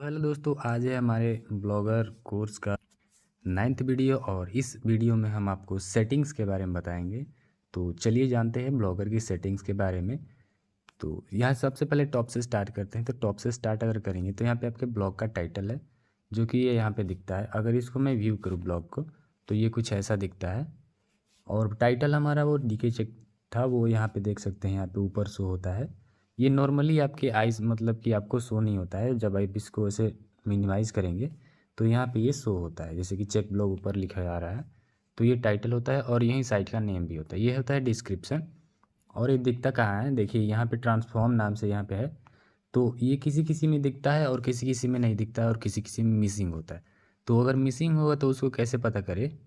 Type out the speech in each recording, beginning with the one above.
Hello दोस्तों, आज है हमारे ब्लॉगर कोर्स का 9th वीडियो और इस वीडियो में हम आपको सेटिंग्स के बारे में बताएंगे। तो चलिए जानते हैं ब्लॉगर की सेटिंग्स के बारे में। तो यहाँ सबसे पहले टॉप से स्टार्ट करते हैं। तो टॉप से स्टार्ट अगर करेंगे तो यहाँ पे आपके ब्लॉग का टाइटल है जो कि ये यहाँ पे दिखता है। अगर इसको मैं व्यू करूँ ब्लॉग को तो ये कुछ ऐसा दिखता है। और टाइटल हमारा वो डीके चेक था, वो यहाँ पे देख सकते हैं, यहाँ पे ऊपर शो होता है। ये नॉर्मली आपके आइज मतलब कि आपको शो नहीं होता है। जब आप इसको ऐसे मिनिमाइज़ करेंगे तो यहाँ पे ये शो होता है, जैसे कि चेक ब्लॉग ऊपर लिखा जा रहा है। तो ये टाइटल होता है और यही साइट का नेम भी होता है। ये होता है डिस्क्रिप्शन। और ये दिखता कहाँ है, देखिए यहाँ पे ट्रांसफॉर्म नाम से यहाँ पे है। तो ये किसी किसी में दिखता है और किसी किसी में नहीं दिखता है और किसी किसी में मिसिंग होता है। तो अगर मिसिंग होगा तो उसको कैसे पता करें,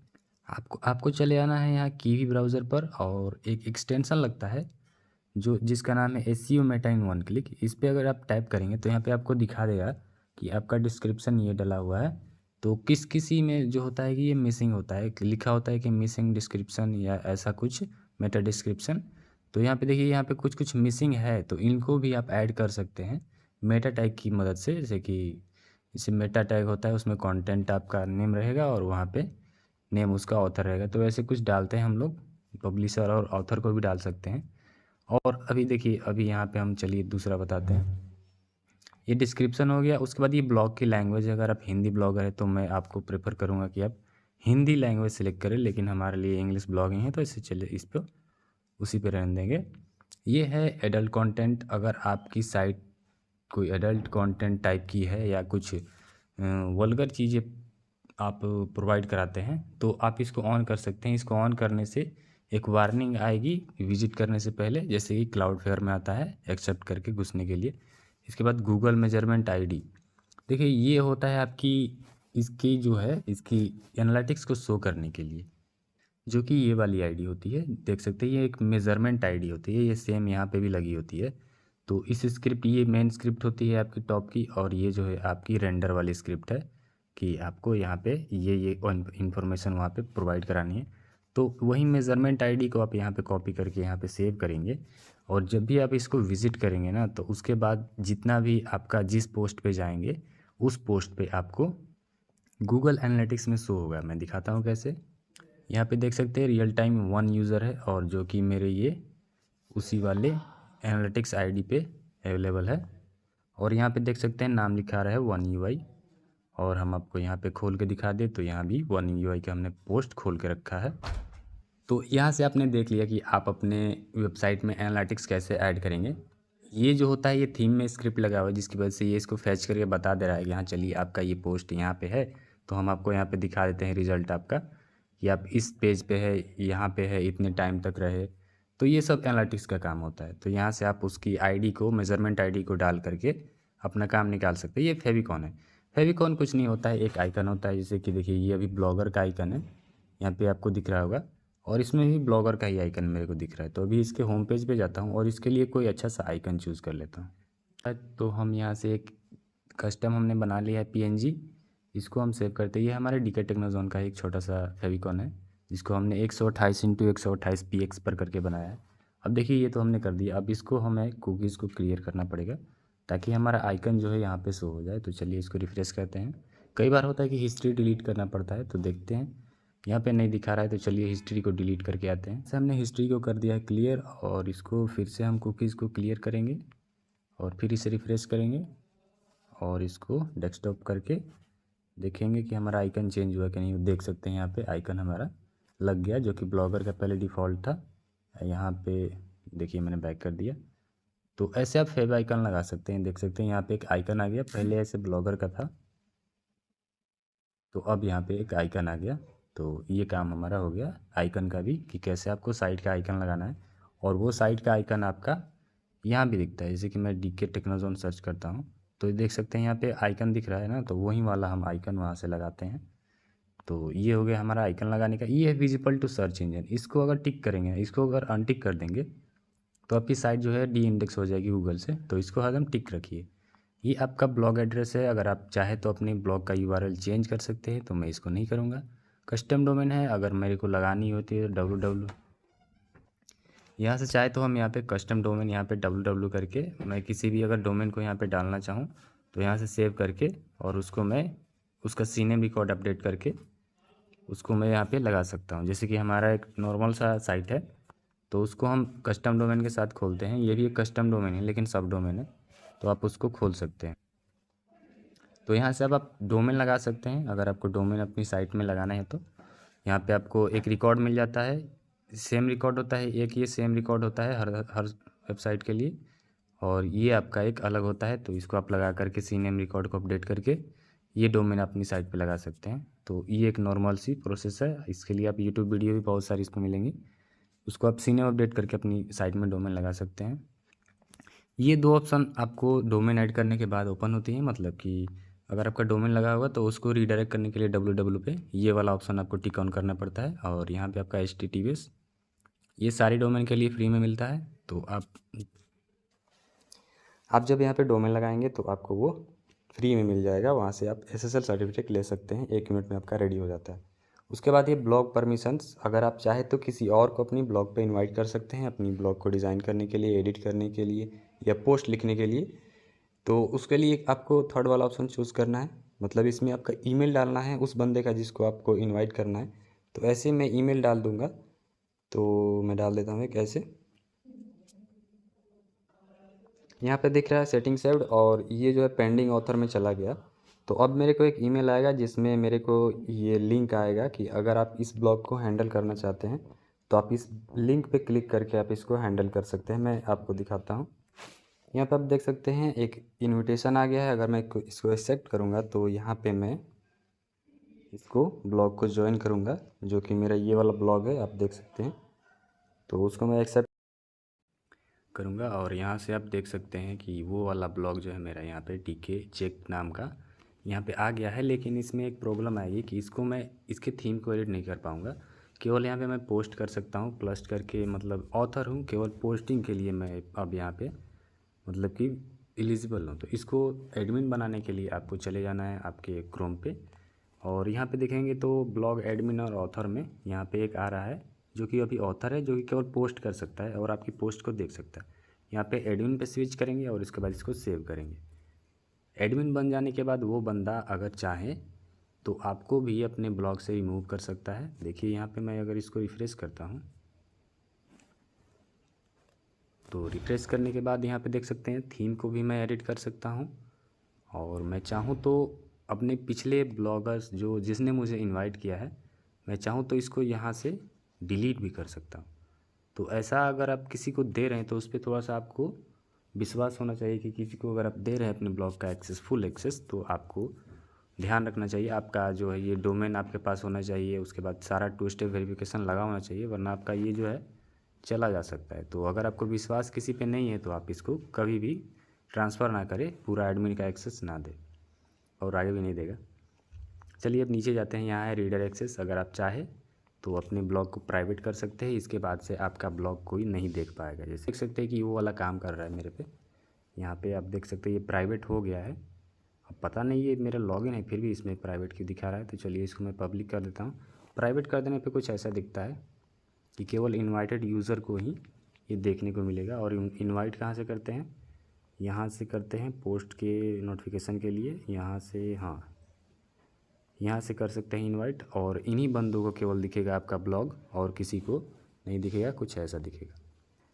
आपको आपको चले आना है यहाँ कीवी ब्राउज़र पर और एक एक्सटेंशन लगता है जो जिसका नाम है SEO Meta in one click. इस पे अगर आप टाइप करेंगे तो यहाँ पे आपको दिखा देगा कि आपका डिस्क्रिप्शन ये डला हुआ है। तो किस किसी में जो होता है कि ये मिसिंग होता है, लिखा होता है कि मिसिंग डिस्क्रिप्शन या ऐसा कुछ मेटा डिस्क्रिप्शन। तो यहाँ पे देखिए, यहाँ पे कुछ कुछ मिसिंग है तो इनको भी आप ऐड कर सकते हैं मेटा टैग की मदद से। जैसे कि इसे मेटा टैग होता है, उसमें कंटेंट आपका नेम रहेगा और वहाँ पे नेम उसका ऑथर रहेगा। तो ऐसे कुछ डालते हैं हम लोग, पब्लिशर और ऑथर को भी डाल सकते हैं। और अभी देखिए, अभी यहाँ पे हम चलिए दूसरा बताते हैं। ये डिस्क्रिप्शन हो गया। उसके बाद ये ब्लॉग की लैंग्वेज, अगर आप हिंदी ब्लॉगर है तो मैं आपको प्रेफर करूँगा कि आप हिंदी लैंग्वेज सेलेक्ट करें, लेकिन हमारे लिए इंग्लिश ब्लॉगिंग है तो इससे चलिए इस पर उसी पे रहने देंगे। ये है एडल्ट कंटेंट। अगर आपकी साइट कोई एडल्ट कंटेंट टाइप की है या कुछ वल्गर चीज़ें आप प्रोवाइड कराते हैं तो आप इसको ऑन कर सकते हैं। इसको ऑन करने से एक वार्निंग आएगी विजिट करने से पहले, जैसे कि क्लाउडफ्लेयर में आता है एक्सेप्ट करके घुसने के लिए। इसके बाद गूगल मेजरमेंट आईडी, देखिए ये होता है आपकी इसकी जो है इसकी एनालिटिक्स को शो करने के लिए, जो कि ये वाली आईडी होती है, देख सकते हैं। ये एक मेज़रमेंट आईडी होती है, ये सेम यहाँ पे भी लगी होती है। तो इस स्क्रिप्ट, ये मेन स्क्रिप्ट होती है आपकी टॉप की, और ये जो है आपकी रेंडर वाली स्क्रिप्ट है कि आपको यहाँ पे ये इन्फॉर्मेशन वहाँ पे प्रोवाइड करानी है। तो वही मेज़रमेंट आईडी को आप यहाँ पे कॉपी करके यहाँ पे सेव करेंगे। और जब भी आप इसको विज़िट करेंगे ना, तो उसके बाद जितना भी आपका जिस पोस्ट पे जाएंगे उस पोस्ट पे आपको गूगल एनालिटिक्स में शो होगा। मैं दिखाता हूँ कैसे। यहाँ पे देख सकते हैं रियल टाइम 1 यूज़र है और जो कि मेरे ये उसी वाले एनालिटिक्स आईडी पे अवेलेबल है। और यहाँ पे देख सकते हैं नाम लिखा रहा है 1UI। और हम आपको यहाँ पे खोल के दिखा दें तो यहाँ भी 1UI का हमने पोस्ट खोल के रखा है। तो यहाँ से आपने देख लिया कि आप अपने वेबसाइट में एनालिटिक्स कैसे ऐड करेंगे। ये जो होता है ये थीम में स्क्रिप्ट लगा हुआ है, जिसकी वजह से ये इसको फैच करके बता दे रहा है कि हाँ चलिए आपका ये पोस्ट यहाँ पे है। तो हम आपको यहाँ पे दिखा देते हैं रिजल्ट आपका कि आप इस पेज पे है, यहाँ पे है, इतने टाइम तक रहे। तो ये सब एनालिटिक्स का काम होता है। तो यहाँ से आप उसकी आईडी को, मेजरमेंट आईडी को डाल करके अपना काम निकाल सकते हैं। ये फेविकॉन है। फेविकॉन कुछ नहीं होता है, एक आइकन होता है। जैसे कि देखिए ये अभी ब्लॉगर का आइकन है, यहाँ पे आपको दिख रहा होगा। और इसमें भी ब्लॉगर का ही आइकन मेरे को दिख रहा है। तो अभी इसके होम पेज पे जाता हूँ और इसके लिए कोई अच्छा सा आइकन चूज़ कर लेता हूँ। तो हम यहाँ से एक कस्टम हमने बना लिया है PNG, इसको हम सेव करते हैं। ये हमारे डीके टेक्नोजोन का एक छोटा सा फेविकॉन है जिसको हमने 128x128 px पर करके बनाया है। अब देखिए ये तो हमने कर दिया। अब इसको हमें कुकीज़ को क्लियर करना पड़ेगा ताकि हमारा आइकन जो है यहाँ पे शो हो जाए। तो चलिए इसको रिफ्रेश करते हैं। कई बार होता है कि हिस्ट्री डिलीट करना पड़ता है, तो देखते हैं यहाँ पे नहीं दिखा रहा है। तो चलिए हिस्ट्री को डिलीट करके आते हैं। जैसे हमने हिस्ट्री को कर दिया है क्लियर, और इसको फिर से हम कुकीज़ को क्लियर करेंगे और फिर इसे रिफ्रेश करेंगे और इसको डेस्कटॉप करके देखेंगे कि हमारा आइकन चेंज हुआ कि नहीं। देख सकते हैं यहाँ पे आइकन हमारा लग गया, जो कि ब्लॉगर का पहले डिफ़ॉल्ट था। यहाँ पे देखिए मैंने बैक कर दिया। तो ऐसे आप फेव आइकन लगा सकते हैं। देख सकते हैं यहाँ पे एक आइकन आ गया, पहले ऐसे ब्लॉगर का था तो अब यहाँ पे एक आइकन आ गया। तो ये काम हमारा हो गया आइकन का भी, कि कैसे आपको साइट का आइकन लगाना है। और वो साइट का आइकन आपका यहाँ भी दिखता है। जैसे कि मैं डीके टेक्नोजोन सर्च करता हूँ तो देख सकते हैं यहाँ पे आइकन दिख रहा है ना, तो वही वाला हम आइकन वहाँ से लगाते हैं। तो ये हो गया हमारा आइकन लगाने का। ये है विजिबल टू सर्च इंजन। इसको अगर टिक करेंगे, इसको अगर अनटिक कर देंगे तो आपकी साइट जो है डी इंडेक्स हो जाएगी गूगल से। तो इसको हरदम टिक रखिए। ये आपका ब्लॉग एड्रेस है। अगर आप चाहे तो अपने ब्लॉग का URL चेंज कर सकते हैं, तो मैं इसको नहीं करूँगा। कस्टम डोमेन है, अगर मेरे को लगानी होती है www, यहाँ से चाहे तो हम यहाँ पे कस्टम डोमेन यहाँ पे www करके मैं किसी भी अगर डोमेन को यहाँ पे डालना चाहूँ तो यहाँ से सेव करके और उसको मैं उसका सीनेम रिकॉर्ड अपडेट करके उसको मैं यहाँ पे लगा सकता हूँ। जैसे कि हमारा एक नॉर्मल सा साइट है तो उसको हम कस्टम डोमेन के साथ खोलते हैं। ये भी एक कस्टम डोमेन है लेकिन सब डोमेन है, तो आप उसको खोल सकते हैं। तो यहाँ से अब आप डोमेन लगा सकते हैं। अगर आपको डोमेन अपनी साइट में लगाना है तो यहाँ पे आपको एक रिकॉर्ड मिल जाता है। सेम रिकॉर्ड होता है, एक ये सेम रिकॉर्ड होता है हर हर वेबसाइट के लिए, और ये आपका एक अलग होता है। तो इसको आप लगा करके सीनेम रिकॉर्ड को अपडेट करके ये डोमेन अपनी साइट पे लगा सकते हैं। तो ये एक नॉर्मल सी प्रोसेस है। इसके लिए आप यूट्यूब वीडियो भी बहुत सारी इसमें मिलेंगी, उसको आप सीनेम अपडेट करके अपनी साइट में डोमेन लगा सकते हैं। ये दो ऑप्शन आपको डोमेन ऐड करने के बाद ओपन होती हैं। मतलब कि अगर आपका डोमेन लगा होगा तो उसको रीडायरेक्ट करने के लिए www पे ये वाला ऑप्शन आपको टिक ऑन करना पड़ता है। और यहाँ पे आपका HTTPS ये सारी डोमेन के लिए फ्री में मिलता है। तो आप जब यहाँ पे डोमेन लगाएंगे तो आपको वो फ्री में मिल जाएगा। वहाँ से आप SSL सर्टिफिकेट ले सकते हैं, 1 मिनट में आपका रेडी हो जाता है। उसके बाद ये ब्लॉग परमिशंस, अगर आप चाहे तो किसी और को अपनी ब्लॉग पे इनवाइट कर सकते हैं अपनी ब्लॉग को डिज़ाइन करने के लिए, एडिट करने के लिए या पोस्ट लिखने के लिए। तो उसके लिए आपको थर्ड वाला ऑप्शन चूज़ करना है। मतलब इसमें आपका ईमेल डालना है उस बंदे का जिसको आपको इनवाइट करना है। तो ऐसे मैं ईमेल डाल दूँगा। तो मैं डाल देता हूँ एक ऐसे, यहाँ पे दिख रहा है सेटिंग सेव्ड और ये जो है पेंडिंग ऑथर में चला गया। तो अब मेरे को एक ईमेल आएगा जिसमें मेरे को ये लिंक आएगा कि अगर आप इस ब्लॉग को हैंडल करना चाहते हैं तो आप इस लिंक पे क्लिक करके आप इसको हैंडल कर सकते हैं। मैं आपको दिखाता हूँ। यहाँ पे आप देख सकते हैं एक इनविटेशन आ गया है। अगर मैं इसको एक्सेप्ट करूँगा तो यहाँ पे मैं इसको ब्लॉग को ज्वाइन करूँगा, जो कि मेरा ये वाला ब्लॉग है, आप देख सकते हैं। तो उसको मैं एक्सेप्ट करूँगा और यहाँ से आप देख सकते हैं कि वो वाला ब्लॉग जो है मेरा यहाँ पे TK चेक नाम का यहाँ पे आ गया है। लेकिन इसमें एक प्रॉब्लम आएगी कि इसको मैं इसके थीम को एडिट नहीं कर पाऊँगा। केवल यहाँ पे मैं पोस्ट कर सकता हूँ प्लस करके, मतलब ऑथर हूँ, केवल पोस्टिंग के लिए मैं अब यहाँ पे मतलब कि एलिजिबल हूँ। तो इसको एडमिन बनाने के लिए आपको चले जाना है आपके क्रोम पे और यहाँ पे देखेंगे तो ब्लॉग एडमिन और ऑथर में यहाँ पे एक आ रहा है जो कि अभी ऑथर है, जो कि केवल पोस्ट कर सकता है और आपकी पोस्ट को देख सकता है। यहाँ पे एडमिन पे स्विच करेंगे और इसके बाद इसको सेव करेंगे। एडमिन बन जाने के बाद वो बंदा अगर चाहे तो आपको भी अपने ब्लॉग से रिमूव कर सकता है। देखिए यहाँ पे मैं अगर इसको रिफ़्रेश करता हूँ तो रिफ़्रेश करने के बाद यहाँ पे देख सकते हैं थीम को भी मैं एडिट कर सकता हूँ। और मैं चाहूँ तो अपने पिछले ब्लॉगर्स जो जिसने मुझे इनवाइट किया है, मैं चाहूँ तो इसको यहाँ से डिलीट भी कर सकता हूँ। तो ऐसा अगर आप किसी को दे रहे हैं तो उस पर थोड़ा सा आपको विश्वास होना चाहिए कि किसी को अगर आप दे रहे हैं अपने ब्लॉग का एक्सेस, फुल एक्सेस, तो आपको ध्यान रखना चाहिए आपका जो है ये डोमेन आपके पास होना चाहिए। उसके बाद सारा 2 स्टेप वेरिफिकेशन लगा होना चाहिए, वरना आपका ये जो है चला जा सकता है। तो अगर आपको विश्वास किसी पे नहीं है तो आप इसको कभी भी ट्रांसफ़र ना करें, पूरा एडमिन का एक्सेस ना दें और आगे भी नहीं देगा। चलिए अब नीचे जाते हैं। यहाँ है रीडर एक्सेस। अगर आप चाहें तो अपने ब्लॉग को प्राइवेट कर सकते हैं। इसके बाद से आपका ब्लॉग कोई नहीं देख पाएगा। जैसे देख सकते हैं कि वो वाला काम कर रहा है मेरे पे। यहाँ पे आप देख सकते हैं ये प्राइवेट हो गया है। अब पता नहीं ये मेरा लॉगिन है फिर भी इसमें प्राइवेट क्यों दिखा रहा है। तो चलिए इसको मैं पब्लिक कर देता हूँ। प्राइवेट कर देने पे कुछ ऐसा दिखता है कि केवल इनवाइटेड यूज़र को ही ये देखने को मिलेगा। और इनवाइट कहाँ से करते हैं, यहाँ से करते हैं पोस्ट के नोटिफिकेशन के लिए। यहाँ से, हाँ, यहाँ से कर सकते हैं इनवाइट और इन्हीं बंदों को केवल दिखेगा आपका ब्लॉग और किसी को नहीं दिखेगा। कुछ ऐसा दिखेगा।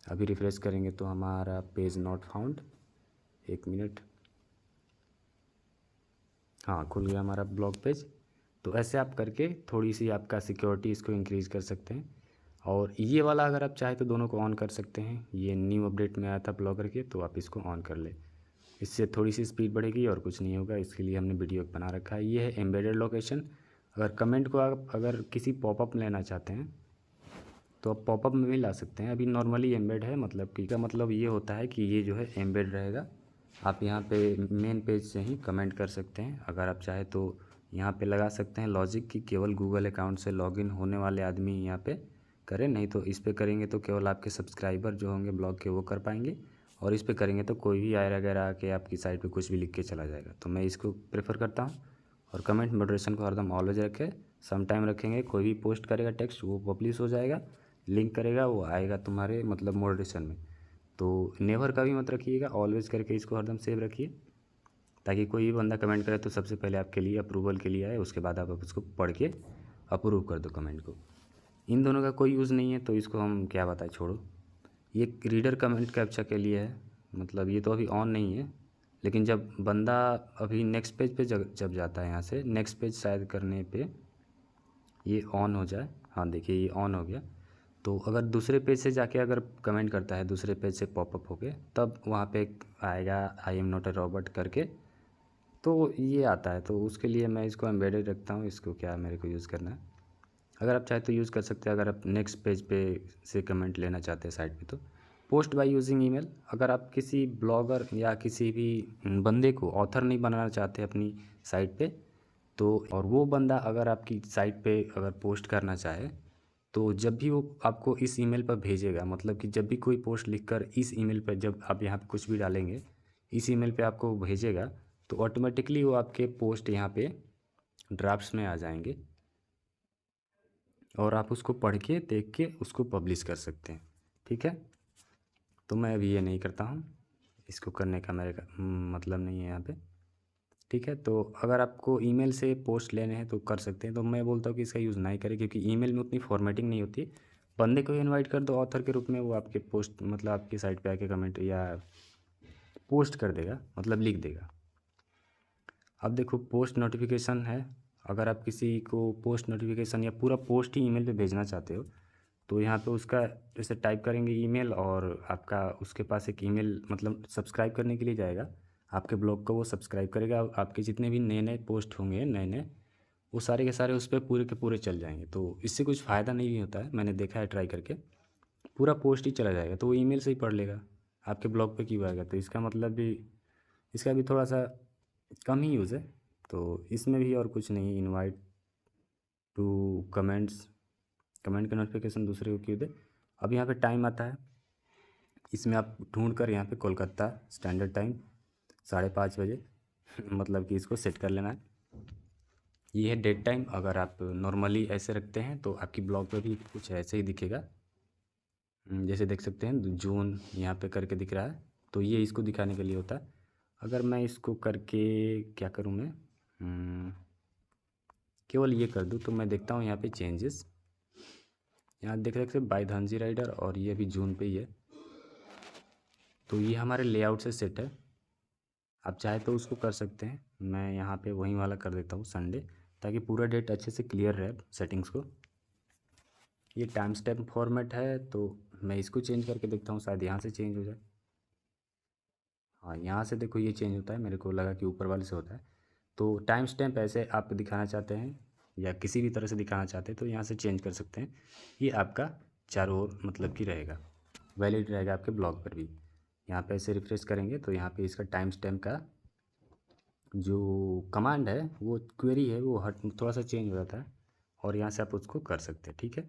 अभी रिफ़्रेश करेंगे तो हमारा पेज नॉट फाउंड, 1 मिनट, हाँ खुल गया हमारा ब्लॉग पेज। तो ऐसे आप करके थोड़ी सी आपका सिक्योरिटी इसको इंक्रीज़ कर सकते हैं। और ये वाला अगर आप चाहें तो दोनों को ऑन कर सकते हैं। ये न्यू अपडेट में आया था ब्लॉगर के, तो आप इसको ऑन कर ले। इससे थोड़ी सी स्पीड बढ़ेगी और कुछ नहीं होगा। इसके लिए हमने वीडियो बना रखा है। ये है एम्बेडेड लोकेशन। अगर कमेंट को आप अगर किसी पॉपअप में लेना चाहते हैं तो आप पॉपअप में भी ला सकते हैं। अभी नॉर्मली एम्बेड है, मतलब कि का मतलब ये होता है कि ये जो है एम्बेड रहेगा। आप यहाँ पे मेन पेज से ही कमेंट कर सकते हैं। अगर आप चाहे तो यहाँ पे लगा सकते हैं लॉजिक कि केवल गूगल अकाउंट से लॉगिन होने वाले आदमी यहाँ पे करें, नहीं तो इस पर करेंगे तो केवल आपके सब्सक्राइबर जो होंगे ब्लॉग के वो कर पाएंगे। और इस पर करेंगे तो कोई भी आयर वगैरह आके आपकी साइट पे कुछ भी लिख के चला जाएगा। तो मैं इसको प्रेफर करता हूँ। और कमेंट मॉडरेशन को हरदम ऑलवेज रखें, सम टाइम रखेंगे। कोई भी पोस्ट करेगा टेक्स्ट वो पब्लिश हो जाएगा, लिंक करेगा वो आएगा तुम्हारे मतलब मॉडरेशन में। तो नेवर का भी मत रखिएगा, ऑलवेज करके इसको हरदम सेव रखिए। ताकि कोई भी बंदा कमेंट करे तो सबसे पहले आपके लिए अप्रूवल के लिए आए, उसके बाद आप उसको पढ़ के अप्रूव कर दो कमेंट को। इन दोनों का कोई यूज़ नहीं है तो इसको हम क्या बताएं, छोड़ो। ये रीडर कमेंट कैप्चा के लिए है, मतलब ये तो अभी ऑन नहीं है, लेकिन जब बंदा अभी नेक्स्ट पेज पे जब जाता है, यहाँ से नेक्स्ट पेज शायद करने पे ये ऑन हो जाए। हाँ देखिए ये ऑन हो गया। तो अगर दूसरे पेज से जाके अगर कमेंट करता है, दूसरे पेज से पॉपअप होके, तब वहाँ पे आएगा I am not a Robert करके, तो ये आता है। तो उसके लिए मैं इसको एम्बेडेड रखता हूँ, इसको क्या मेरे को यूज़ करना है। अगर आप चाहे तो यूज़ कर सकते हैं, अगर आप नेक्स्ट पेज पे से कमेंट लेना चाहते हैं साइट पे। तो पोस्ट बाय यूजिंग ईमेल, अगर आप किसी ब्लॉगर या किसी भी बंदे को ऑथर नहीं बनाना चाहते अपनी साइट पे, तो और वो बंदा अगर आपकी साइट पे अगर पोस्ट करना चाहे, तो जब भी वो आपको इस ईमेल पर भेजेगा, मतलब कि जब भी कोई पोस्ट लिखकर इस ईमेल पर जब आप यहाँ पे कुछ भी डालेंगे, इस ईमेल पे आपको भेजेगा, तो ऑटोमेटिकली वो आपके पोस्ट यहाँ पे ड्राफ्ट्स में आ जाएंगे और आप उसको पढ़ के देख के उसको पब्लिश कर सकते हैं। ठीक है, तो मैं अभी ये नहीं करता हूँ, इसको करने का मेरे का मतलब नहीं है यहाँ पे। ठीक है, तो अगर आपको ईमेल से पोस्ट लेने हैं तो कर सकते हैं। तो मैं बोलता हूँ कि इसका यूज़ नहीं करें, क्योंकि ईमेल में उतनी फॉर्मेटिंग नहीं होती। बंदे को इनवाइट कर दो ऑथर के रूप में, वो आपके पोस्ट मतलब आपकी साइट पे आके कमेंट या पोस्ट कर देगा, मतलब लिख देगा। अब देखो पोस्ट नोटिफिकेशन है, अगर आप किसी को पोस्ट नोटिफिकेशन या पूरा पोस्ट ही ईमेल पे भेजना चाहते हो, तो यहाँ पे उसका जैसे टाइप करेंगे ईमेल, और आपका उसके पास एक ईमेल मतलब सब्सक्राइब करने के लिए जाएगा, आपके ब्लॉग को वो सब्सक्राइब करेगा। आपके जितने भी नए नए पोस्ट होंगे नए नए, वो सारे के सारे उस पर पूरे के पूरे चल जाएंगे। तो इससे कुछ फ़ायदा नहीं भी होता है, मैंने देखा है ट्राई करके, पूरा पोस्ट ही चला जाएगा, तो वो ईमेल से ही पढ़ लेगा, आपके ब्लॉग पे क्यों आएगा। तो इसका मतलब भी, इसका भी थोड़ा सा कम ही यूज़ है। तो इसमें भी और कुछ नहीं, इनवाइट टू कमेंट्स, कमेंट का नोटिफिकेशन दूसरे को क्यों दे। अब यहाँ पे टाइम आता है, इसमें आप ढूंढ कर यहाँ पे कोलकाता स्टैंडर्ड टाइम 5:30 बजे मतलब कि इसको सेट कर लेना है। ये है डेट टाइम। अगर आप नॉर्मली ऐसे रखते हैं तो आपकी ब्लॉग पे भी कुछ ऐसे ही दिखेगा। जैसे देख सकते हैं जून यहाँ पे करके दिख रहा है, तो ये इसको दिखाने के लिए होता है। अगर मैं इसको करके क्या करूँ, मैं केवल ये कर दूँ, तो मैं देखता हूँ यहाँ पे चेंजेस, यहाँ देख सकते हैं बाय धनजी राइडर, और ये अभी जून पे ही है। तो ये हमारे लेआउट से सेट है, आप चाहे तो उसको कर सकते हैं। मैं यहाँ पे वही वाला कर देता हूँ संडे, ताकि पूरा डेट अच्छे से क्लियर रहे सेटिंग्स को। ये टाइम स्टैम्प फॉर्मेट है, तो मैं इसको चेंज करके देखता हूँ, शायद यहाँ से चेंज हो जाए। हाँ यहाँ से देखो ये चेंज होता है, मेरे को लगा कि ऊपर वाले से होता है। तो टाइम स्टैम्प ऐसे आप दिखाना चाहते हैं या किसी भी तरह से दिखाना चाहते हैं, तो यहाँ से चेंज कर सकते हैं। ये आपका चारों ओर मतलब कि रहेगा, वैलिड रहेगा आपके ब्लॉग पर भी। यहाँ पे ऐसे रिफ्रेश करेंगे तो यहाँ पे इसका टाइम स्टैम्प का जो कमांड है, वो क्वेरी है, वो थोड़ा सा चेंज हो जाता है, और यहाँ से आप उसको कर सकते हैं। ठीक है,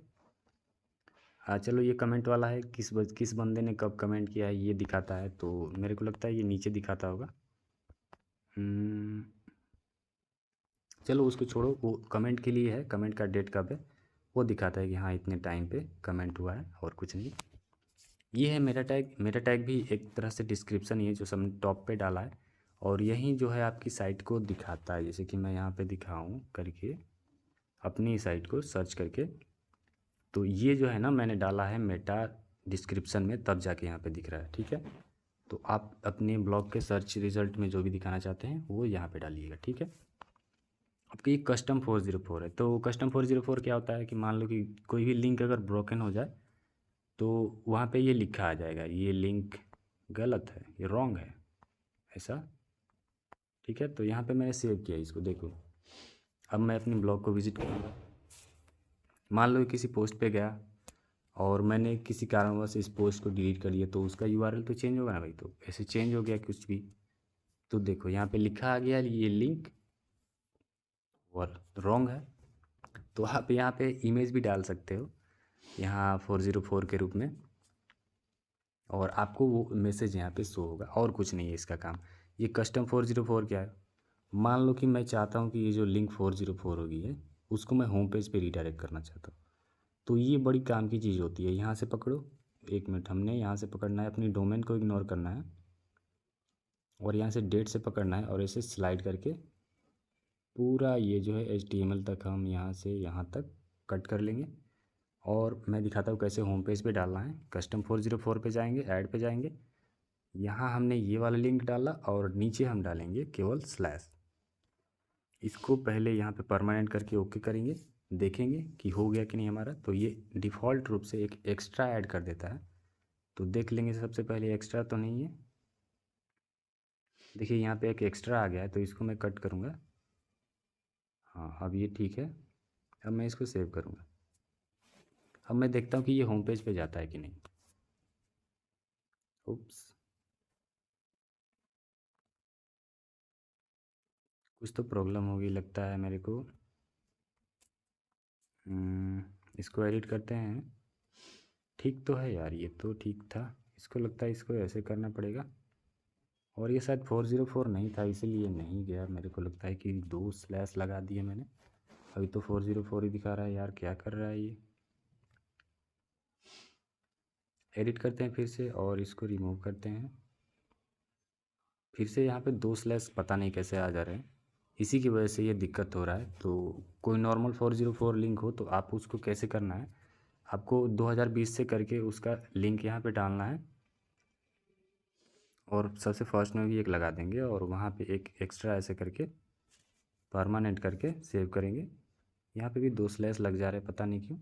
चलो ये कमेंट वाला है, किस बंदे ने कब कमेंट किया है ये दिखाता है, तो मेरे को लगता है ये नीचे दिखाता होगा। चलो उसको छोड़ो, वो कमेंट के लिए है, कमेंट का डेट कब है वो दिखाता है कि हाँ इतने टाइम पे कमेंट हुआ है, और कुछ नहीं। ये है मेरा टैग। मेरा टैग भी एक तरह से डिस्क्रिप्शन ही है जो सबने टॉप पे डाला है, और यही जो है आपकी साइट को दिखाता है। जैसे कि मैं यहाँ पे दिखाऊँ करके अपनी साइट को सर्च करके, तो ये जो है ना मैंने डाला है मेटा डिस्क्रिप्शन में, तब जाके यहाँ पे दिख रहा है। ठीक है, तो आप अपने ब्लॉग के सर्च रिजल्ट में जो भी दिखाना चाहते हैं वो यहाँ पे डालिएगा। ठीक है, आपकी ये कस्टम 404 है। तो कस्टम 404 क्या होता है कि मान लो कि कोई भी लिंक अगर ब्रोकन हो जाए, तो वहाँ पे ये लिखा आ जाएगा, ये लिंक गलत है, ये रॉन्ग है, ऐसा। ठीक है, तो यहाँ पे मैंने सेव किया इसको, देखो। अब मैं अपनी ब्लॉग को विज़िट करूँगा, मान लो किसी पोस्ट पे गया और मैंने किसी कारणवश इस पोस्ट को डिलीट कर दिया, तो उसका यूआरएल तो चेंज होगा ना भाई। तो ऐसे चेंज हो गया कुछ भी, तो देखो यहाँ पे लिखा आ गया ये लिंक और रॉन्ग है। तो आप यहाँ पे इमेज भी डाल सकते हो यहाँ 404 के रूप में, और आपको वो मैसेज यहाँ पे शो होगा, और कुछ नहीं है इसका काम। ये कस्टम 404 क्या है, मान लो कि मैं चाहता हूँ कि ये जो लिंक 404 होगी है उसको मैं होम पेज पे रीडायरेक्ट करना चाहता हूँ, तो ये बड़ी काम की चीज़ होती है। यहाँ से पकड़ो, 1 मिनट, हमने यहाँ से पकड़ना है, अपनी डोमेन को इग्नोर करना है, और यहाँ से डेट से पकड़ना है और ऐसे स्लाइड करके पूरा ये जो है HTML तक हम यहाँ से यहाँ तक कट कर लेंगे। और मैं दिखाता हूँ कैसे होम पेज पे डालना है। कस्टम 404 पे जाएंगे, ऐड पे जाएंगे, यहाँ हमने ये वाला लिंक डाला और नीचे हम डालेंगे केवल स्लैश। इसको पहले यहाँ पे परमानेंट करके ओके करेंगे, देखेंगे कि हो गया कि नहीं हमारा। तो ये डिफ़ॉल्ट रूप से एक एक्स्ट्रा ऐड कर देता है, तो देख लेंगे सबसे पहले एक्स्ट्रा तो नहीं है। देखिए यहाँ पे एक एक्स्ट्रा आ गया है, तो इसको मैं कट करूँगा। हाँ, अब ये ठीक है। अब मैं इसको सेव करूँगा। अब मैं देखता हूँ कि ये होम पेज पे जाता है कि नहीं। उप्स, कुछ तो प्रॉब्लम होगी लगता है मेरे को। इसको एडिट करते हैं। ठीक तो है यार, ये तो ठीक था। इसको लगता है इसको ऐसे करना पड़ेगा। और ये शायद 404 नहीं था, इसीलिए नहीं गया। मेरे को लगता है कि 2 स्लैश लगा दिए मैंने। अभी तो 404 ही दिखा रहा है यार, क्या कर रहा है ये। एडिट करते हैं फिर से और इसको रिमूव करते हैं। फिर से यहाँ पे 2 स्लैश पता नहीं कैसे आ जा रहे हैं, इसी की वजह से ये दिक्कत हो रहा है। तो कोई नॉर्मल 404 लिंक हो तो आप उसको कैसे करना है, आपको 2020 से करके उसका लिंक यहाँ पे डालना है और सबसे फर्स्ट में भी एक लगा देंगे और वहाँ पे एक एक्स्ट्रा ऐसे करके परमानेंट करके सेव करेंगे। यहाँ पे भी 2 स्लैश लग जा रहे हैं, पता नहीं क्यों।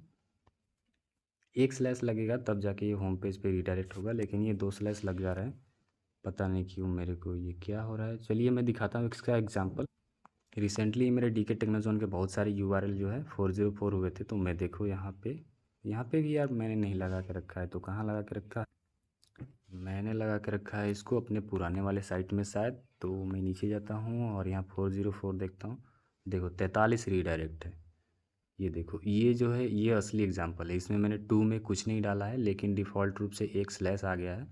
एक स्लैश लगेगा तब जाके ये होम पेज पे रिडायरेक्ट होगा, लेकिन ये 2 स्लैश लग जा रहा है, पता नहीं क्यों मेरे को ये क्या हो रहा है। चलिए मैं दिखाता हूँ इसका एग्जांपल। रिसेंटली मेरे DK टेक्नोजोन के बहुत सारे URL जो है 404 हुए थे, तो मैं देखो यहाँ पे भी यार मैंने नहीं लगा के रखा है। तो कहाँ लगा के रखा है? मैंने लगा के रखा है इसको अपने पुराने वाले साइट में शायद। तो मैं नीचे जाता हूँ और यहाँ 404 देखता हूँ। देखो 43 रीडायरेक्ट है। ये देखो, ये जो है ये असली एग्जांपल है। इसमें मैंने 2 में कुछ नहीं डाला है, लेकिन डिफ़ॉल्ट रूप से एक स्लैश आ गया है।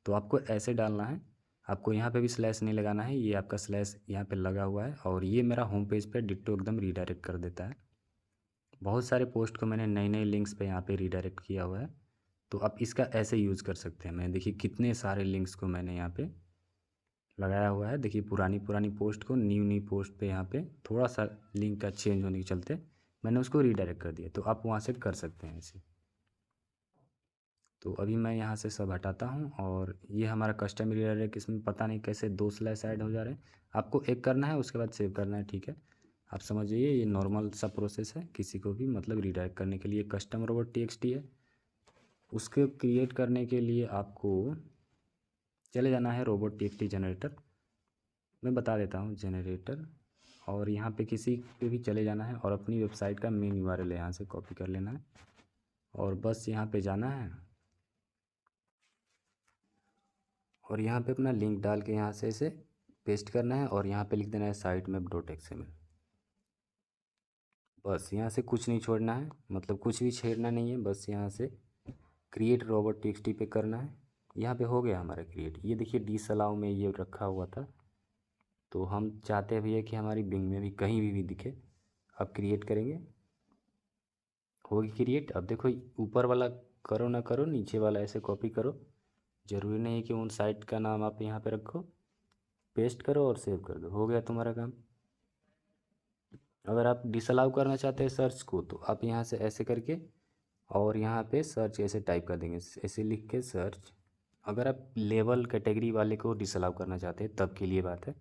तो आपको ऐसे डालना है, आपको यहाँ पे भी स्लैश नहीं लगाना है। ये आपका स्लैश यहाँ पे लगा हुआ है और ये मेरा होम पेज पे डिट्टो एकदम रीडायरेक्ट कर देता है। बहुत सारे पोस्ट को मैंने नई नई लिंक्स पे यहाँ पे रीडायरेक्ट किया हुआ है। तो आप इसका ऐसे यूज़ कर सकते हैं। मैं देखिए कितने सारे लिंक्स को मैंने यहाँ पे लगाया हुआ है। देखिए पुरानी पुरानी पोस्ट को न्यू पोस्ट पे यहाँ पे थोड़ा सा लिंक का चेंज होने के चलते मैंने उसको रीडायरेक्ट कर दिया। तो आप वहाँ से कर सकते हैं ऐसे। तो अभी मैं यहाँ से सब हटाता हूँ और ये हमारा कस्टम रीडायरेक्ट, इसमें पता नहीं कैसे 2 स्लैश ऐड हो जा रहे हैं। आपको एक करना है, उसके बाद सेव करना है, ठीक है। आप समझ जाइए, ये नॉर्मल सा प्रोसेस है किसी को भी मतलब रीडायरेक्ट करने के लिए। कस्टम रोबोट TXT है, उसके क्रिएट करने के लिए आपको चले जाना है रोबोट TXT जनरेटर। मैं बता देता हूँ जनरेटर, और यहाँ पे किसी पे भी चले जाना है और अपनी वेबसाइट का मेन URL यहाँ से कॉपी कर लेना है और बस यहाँ पे जाना है और यहाँ पे अपना लिंक डाल के यहाँ से इसे पेस्ट करना है और यहाँ पे लिख देना है sitemap.xml। बस यहाँ से कुछ नहीं छोड़ना है, मतलब कुछ भी छेड़ना नहीं है। बस यहाँ से क्रिएट रोबोट TXT पे करना है। यहाँ पे हो गया हमारा क्रिएट। ये देखिए डिसअलाउ में ये रखा हुआ था, तो हम चाहते हैं भैया कि हमारी बिंग में भी कहीं भी दिखे। अब क्रिएट करेंगे, होगी क्रिएट। अब देखो ऊपर वाला करो ना करो, नीचे वाला ऐसे कॉपी करो। ज़रूरी नहीं है कि उन साइट का नाम आप यहाँ पे रखो, पेस्ट करो और सेव कर दो, हो गया तुम्हारा काम। अगर आप डिसअलाउ करना चाहते हैं सर्च को, तो आप यहाँ से ऐसे करके और यहाँ पे सर्च ऐसे टाइप कर देंगे, ऐसे लिख के सर्च। अगर आप लेवल कैटेगरी वाले को डिसअलाउ करना चाहते हैं तब के लिए बात है।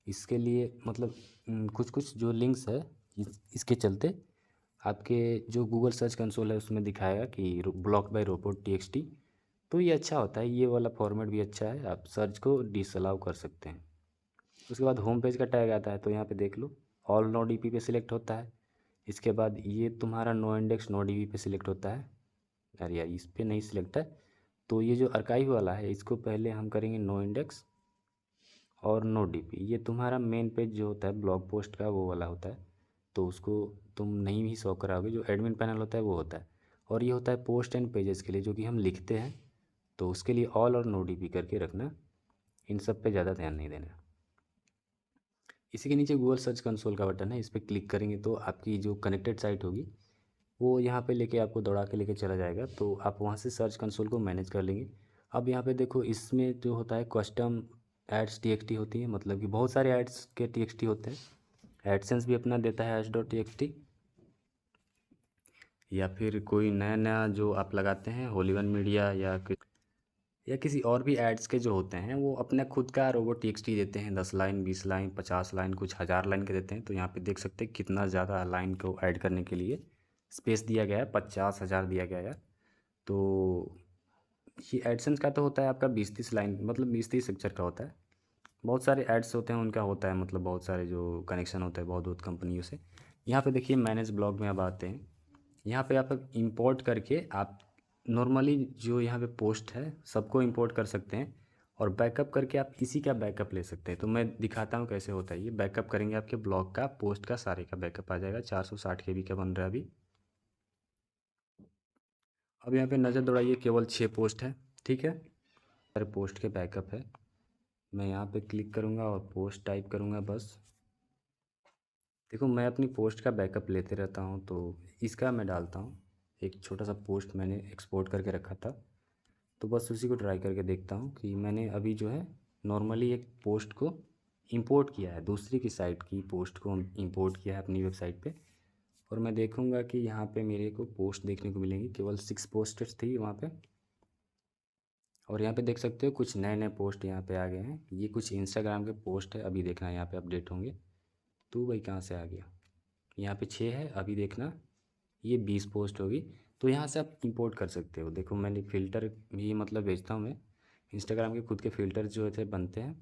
इसके लिए मतलब कुछ कुछ जो लिंक्स है इसके चलते आपके जो गूगल सर्च कंसोल है उसमें दिखाएगा कि ब्लॉक बाय रोबोट TXT। तो ये अच्छा होता है, ये वाला फॉर्मेट भी अच्छा है, आप सर्च को डिसअलाउ कर सकते हैं। उसके बाद होम पेज का टैग आता है, तो यहाँ पे देख लो ऑल नो DP पे सिलेक्ट होता है। इसके बाद ये तुम्हारा नो इंडेक्स नो DB पे सिलेक्ट होता है। अरे यार इस पर नहीं सिलेक्ट है, तो ये जो आर्काइव वाला है इसको पहले हम करेंगे नो इंडेक्स और नो DP। ये तुम्हारा मेन पेज जो होता है ब्लॉग पोस्ट का वो वाला होता है, तो उसको तुम नहीं भी शो कराओगे। जो एडमिन पैनल होता है वो होता है, और ये होता है पोस्ट एंड पेजेस के लिए जो कि हम लिखते हैं, तो उसके लिए ऑल और नो DP करके रखना। इन सब पे ज़्यादा ध्यान नहीं देना। इसी के नीचे गूगल सर्च कंसोल का बटन है, इस पर क्लिक करेंगे तो आपकी जो कनेक्टेड साइट होगी वो यहाँ पे लेके आपको दौड़ा के लेके चला जाएगा, तो आप वहाँ से सर्च कंसोल को मैनेज कर लेंगे। अब यहाँ पे देखो इसमें जो होता है कस्टम एड्स टी होती है, मतलब कि बहुत सारे एड्स के टी होते हैं। एडसेंस भी अपना देता है एड्स.txt, या फिर कोई नया नया जो आप लगाते हैं होलीवन मीडिया या किसी और भी एड्स के जो होते हैं वो अपना खुद का रोबोट.txt देते हैं। 10 लाइन, 20 लाइन, 50 लाइन, कुछ 1000 लाइन के देते हैं। तो यहाँ पे देख सकते हैं कितना ज़्यादा लाइन को ऐड करने के लिए स्पेस दिया गया है, 50,000 दिया गया है। तो ये एडसेंस का तो होता है आपका 20-30 लाइन, मतलब 20-30 अक्षर का होता है। बहुत सारे एड्स होते हैं उनका होता है, मतलब बहुत सारे जो कनेक्शन होते हैं बहुत बहुत कंपनियों से। यहाँ पे देखिए मैनेज ब्लॉग में अब आते हैं। यहाँ पे आप इंपोर्ट करके आप नॉर्मली जो यहाँ पे पोस्ट है सबको इंपोर्ट कर सकते हैं, और बैकअप करके आप इसी का बैकअप ले सकते हैं। तो मैं दिखाता हूँ कैसे होता है ये। बैकअप करेंगे आपके ब्लॉग का, पोस्ट का, सारे का बैकअप आ जाएगा। 460 KB का बन रहा है अभी। अब यहाँ पे नज़र दौड़ाइए, केवल 6 पोस्ट है, ठीक है। सारे पोस्ट के बैकअप है। मैं यहाँ पे क्लिक करूँगा और पोस्ट टाइप करूँगा बस। देखो मैं अपनी पोस्ट का बैकअप लेते रहता हूँ, तो इसका मैं डालता हूँ। एक छोटा सा पोस्ट मैंने एक्सपोर्ट करके रखा था, तो बस उसी को ट्राई करके देखता हूँ कि मैंने अभी जो है नॉर्मली एक पोस्ट को इंपोर्ट किया है, दूसरी की साइट की पोस्ट को इंपोर्ट किया है अपनी वेबसाइट पे। और मैं देखूँगा कि यहाँ पे मेरे को पोस्ट देखने को मिलेंगी, केवल 6 पोस्ट्स थी वहाँ पे। और यहाँ पे देख सकते हो कुछ नए नए पोस्ट यहाँ पे आ गए हैं। ये कुछ इंस्टाग्राम के पोस्ट है, अभी देखना यहाँ पे अपडेट होंगे। तो भाई कहाँ से आ गया, यहाँ पे 6 है, अभी देखना ये 20 पोस्ट होगी। तो यहाँ से आप इंपोर्ट कर सकते हो। देखो मैंने फ़िल्टर भी मतलब भेजता हूँ मैं, इंस्टाग्राम के खुद के फ़िल्टर जो थे बनते हैं,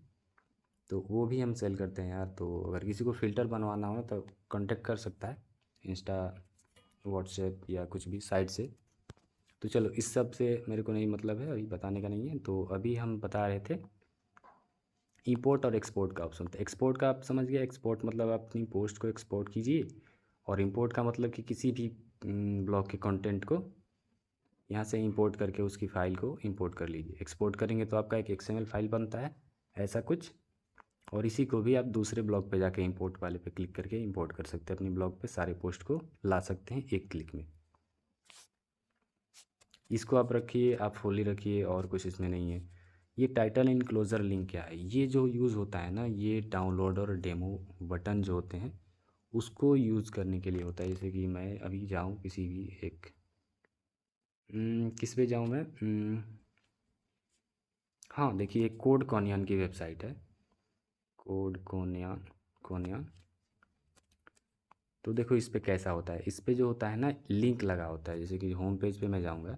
तो वो भी हम सेल करते हैं यार। तो अगर किसी को फ़िल्टर बनवाना हो तो कांटेक्ट कर सकता है इंस्टा, व्हाट्सएप या कुछ भी साइट से। तो चलो इस सब से मेरे को नहीं मतलब है, अभी बताने का नहीं है। तो अभी हम बता रहे थे इंपोर्ट और एक्सपोर्ट का ऑप्शन। तो एक्सपोर्ट का आप समझ गए, एक्सपोर्ट मतलब आप अपनी पोस्ट को एक्सपोर्ट कीजिए, और इंपोर्ट का मतलब कि किसी भी ब्लॉग के कंटेंट को यहाँ से इंपोर्ट करके उसकी फ़ाइल को इंपोर्ट कर लीजिए। एक्सपोर्ट करेंगे तो आपका एक XML फाइल बनता है ऐसा कुछ, और इसी को भी आप दूसरे ब्लॉग पे जाके इंपोर्ट वाले पे क्लिक करके इंपोर्ट कर सकते हैं। अपनी ब्लॉग पे सारे पोस्ट को ला सकते हैं एक क्लिक में। इसको आप रखिए, आप फुली रखिए, और कुछ इसमें नहीं है। ये टाइटल इनक्लोजर लिंक क्या है, ये जो यूज़ होता है ना, ये डाउनलोड और डेमो बटन जो होते हैं उसको यूज़ करने के लिए होता है। जैसे कि मैं अभी जाऊँ किसी भी एक किस पे जाऊँ मैं, हाँ देखिए कोड कॉनियन की वेबसाइट है, कोड कॉनियन कॉनियन। तो देखो इस पे कैसा होता है, इस पे जो होता है ना लिंक लगा होता है। जैसे कि होम पेज पे मैं जाऊँगा,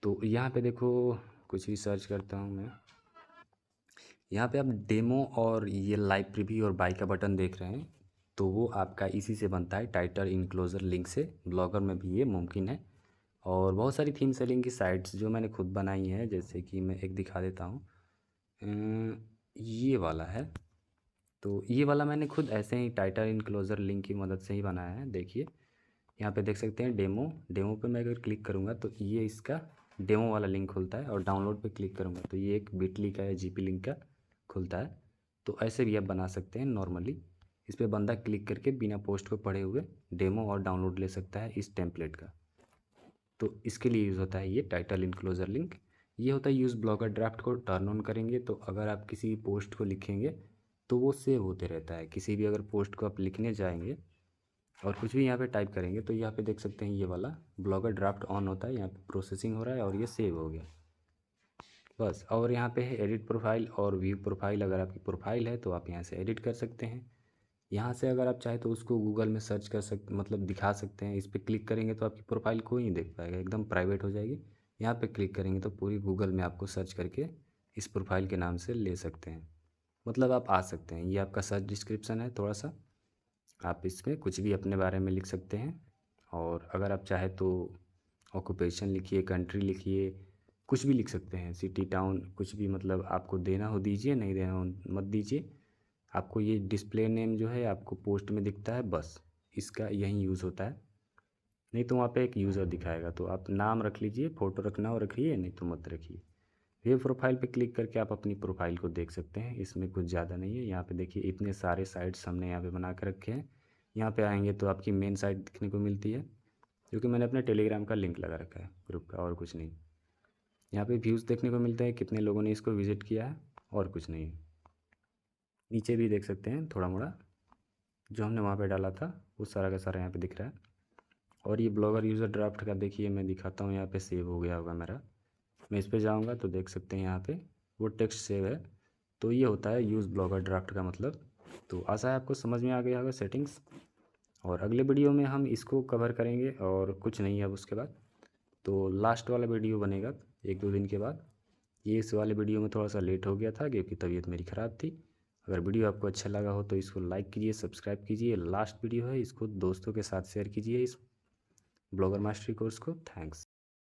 तो यहाँ पे देखो कुछ भी सर्च करता हूँ मैं, यहाँ पे आप डेमो और ये लाइव प्रीव्यू और बाय का बटन देख रहे हैं, तो वो आपका इसी से बनता है, टाइटल इनक्लोजर लिंक से। ब्लॉगर में भी ये मुमकिन है। और बहुत सारी थीम सेलिंग की साइट्स जो मैंने खुद बनाई हैं, जैसे कि मैं एक दिखा देता हूँ। ये वाला है, तो ये वाला मैंने खुद ऐसे ही टाइटल इनक्लोजर लिंक की मदद से ही बनाया है। देखिए यहाँ पे देख सकते हैं डेमो, डेमो पे मैं अगर क्लिक करूँगा तो ये इसका डेमो वाला लिंक खुलता है, और डाउनलोड पे क्लिक करूँगा तो ये एक बिटली का या GP लिंक का खुलता है। तो ऐसे भी आप बना सकते हैं नॉर्मली। इस पर बंदा क्लिक करके बिना पोस्ट को पढ़े हुए डेमो और डाउनलोड ले सकता है इस टेम्पलेट का। तो इसके लिए यूज़ होता है ये टाइटल इनक्लोजर लिंक। ये होता है यूज़ ब्लॉगर ड्राफ्ट को टर्न ऑन करेंगे तो अगर आप किसी पोस्ट को लिखेंगे तो वो सेव होते रहता है। किसी भी अगर पोस्ट को आप लिखने जाएंगे और कुछ भी यहाँ पे टाइप करेंगे तो यहाँ पे देख सकते हैं ये वाला ब्लॉगर ड्राफ्ट ऑन होता है, यहाँ पे प्रोसेसिंग हो रहा है और ये सेव हो गया बस। और यहाँ पे है एडिट प्रोफाइल और व्यू प्रोफाइल। अगर आपकी प्रोफाइल है तो आप यहाँ से एडिट कर सकते हैं। यहाँ से अगर आप चाहें तो उसको गूगल में सर्च कर सकते, मतलब दिखा सकते हैं। इस पर क्लिक करेंगे तो आपकी प्रोफाइल कोई नहीं देख पाएगा, एकदम प्राइवेट हो जाएगी। यहाँ पे क्लिक करेंगे तो पूरी गूगल में आपको सर्च करके इस प्रोफाइल के नाम से ले सकते हैं, मतलब आप आ सकते हैं। ये आपका सर्च डिस्क्रिप्शन है थोड़ा सा, आप इसमें कुछ भी अपने बारे में लिख सकते हैं। और अगर आप चाहें तो ऑक्यूपेशन लिखिए, कंट्री लिखिए, कुछ भी लिख सकते हैं, सिटी टाउन कुछ भी, मतलब आपको देना हो दीजिए, नहीं देना हो मत दीजिए। आपको ये डिस्प्ले नेम जो है आपको पोस्ट में दिखता है, बस इसका यही यूज़ होता है। नहीं तो वहाँ पे एक यूज़र दिखाएगा, तो आप नाम रख लीजिए, फ़ोटो रखना हो रखिए, नहीं तो मत रखिए। व्यू प्रोफाइल पे क्लिक करके आप अपनी प्रोफाइल को देख सकते हैं। इसमें कुछ ज़्यादा नहीं है। यहाँ पे देखिए इतने सारे साइट्स हमने यहाँ पे बना के रखे हैं। यहाँ पे आएंगे तो आपकी मेन साइट दिखने को मिलती है, क्योंकि मैंने अपने टेलीग्राम का लिंक लगा रखा है ग्रुप का, और कुछ नहीं। यहाँ पे व्यूज़ देखने को मिलता है, कितने लोगों ने इसको विज़िट किया है, और कुछ नहीं। नीचे भी देख सकते हैं थोड़ा मोड़ा जो हमने वहाँ पे डाला था वो सारा का सारा यहाँ पे दिख रहा है। और ये ब्लॉगर यूज़र ड्राफ्ट का देखिए मैं दिखाता हूँ, यहाँ पे सेव हो गया होगा मेरा। मैं इस पर जाऊँगा तो देख सकते हैं यहाँ पे वो टेक्स्ट सेव है। तो ये होता है यूज़ ब्लॉगर ड्राफ्ट का मतलब। तो आशा है आपको समझ में आ गया होगा सेटिंग्स। और अगले वीडियो में हम इसको कवर करेंगे और कुछ नहीं है अब उसके बाद। तो लास्ट वाला वीडियो बनेगा 1-2 दिन के बाद। ये इस वाले वीडियो में थोड़ा सा लेट हो गया था क्योंकि तबीयत मेरी ख़राब थी। अगर वीडियो आपको अच्छा लगा हो तो इसको लाइक कीजिए, सब्सक्राइब कीजिए। लास्ट वीडियो है, इसको दोस्तों के साथ शेयर कीजिए इस ब्लॉगर मास्टरी कोर्स को। थैंक्स।